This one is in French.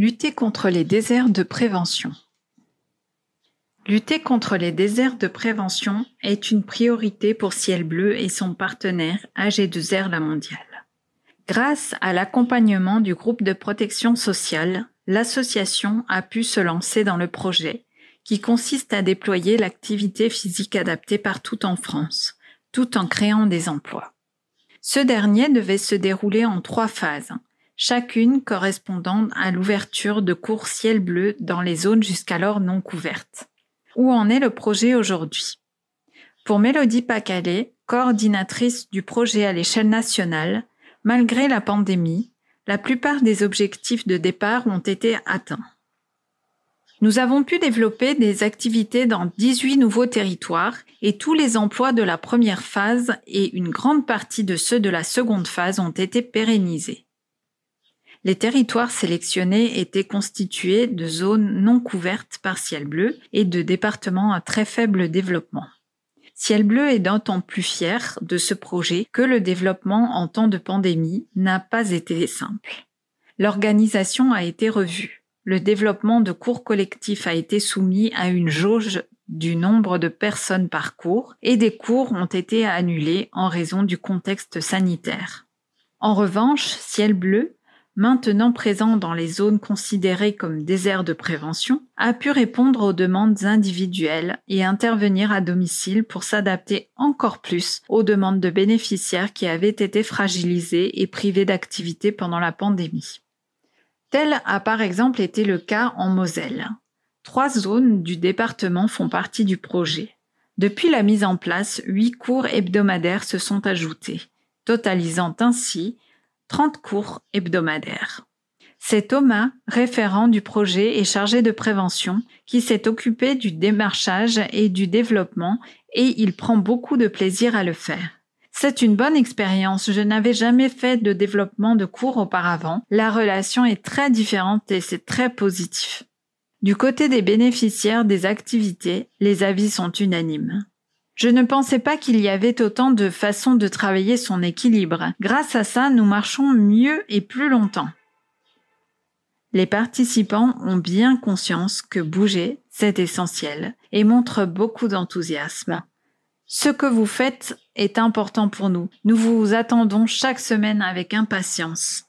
Lutter contre les déserts de prévention. Lutter contre les déserts de prévention est une priorité pour Ciel Bleu et son partenaire AG2R La Mondiale. Grâce à l'accompagnement du groupe de protection sociale, l'association a pu se lancer dans le projet qui consiste à déployer l'activité physique adaptée partout en France, tout en créant des emplois. Ce dernier devait se dérouler en 3 phases, chacune correspondant à l'ouverture de cours Ciel Bleu dans les zones jusqu'alors non couvertes. Où en est le projet aujourd'hui? Pour Mélodie Pacalé, coordinatrice du projet à l'échelle nationale, malgré la pandémie, la plupart des objectifs de départ ont été atteints. Nous avons pu développer des activités dans 18 nouveaux territoires et tous les emplois de la première phase et une grande partie de ceux de la seconde phase ont été pérennisés. Les territoires sélectionnés étaient constitués de zones non couvertes par Ciel Bleu et de départements à très faible développement. Ciel Bleu est d'autant plus fier de ce projet que le développement en temps de pandémie n'a pas été simple. L'organisation a été revue. Le développement de cours collectifs a été soumis à une jauge du nombre de personnes par cours et des cours ont été annulés en raison du contexte sanitaire. En revanche, Ciel Bleu, maintenant présent dans les zones considérées comme déserts de prévention, a pu répondre aux demandes individuelles et intervenir à domicile pour s'adapter encore plus aux demandes de bénéficiaires qui avaient été fragilisés et privés d'activité pendant la pandémie. Tel a par exemple été le cas en Moselle. 3 zones du département font partie du projet. Depuis la mise en place, 8 cours hebdomadaires se sont ajoutés, totalisant ainsi 30 cours hebdomadaires. C'est Thomas, référent du projet et chargé de prévention, qui s'est occupé du démarchage et du développement et il prend beaucoup de plaisir à le faire. C'est une bonne expérience, je n'avais jamais fait de développement de cours auparavant. La relation est très différente et c'est très positif. Du côté des bénéficiaires des activités, les avis sont unanimes. Je ne pensais pas qu'il y avait autant de façons de travailler son équilibre. Grâce à ça, nous marchons mieux et plus longtemps. Les participants ont bien conscience que bouger, c'est essentiel et montrent beaucoup d'enthousiasme. Ce que vous faites est important pour nous. Nous vous attendons chaque semaine avec impatience.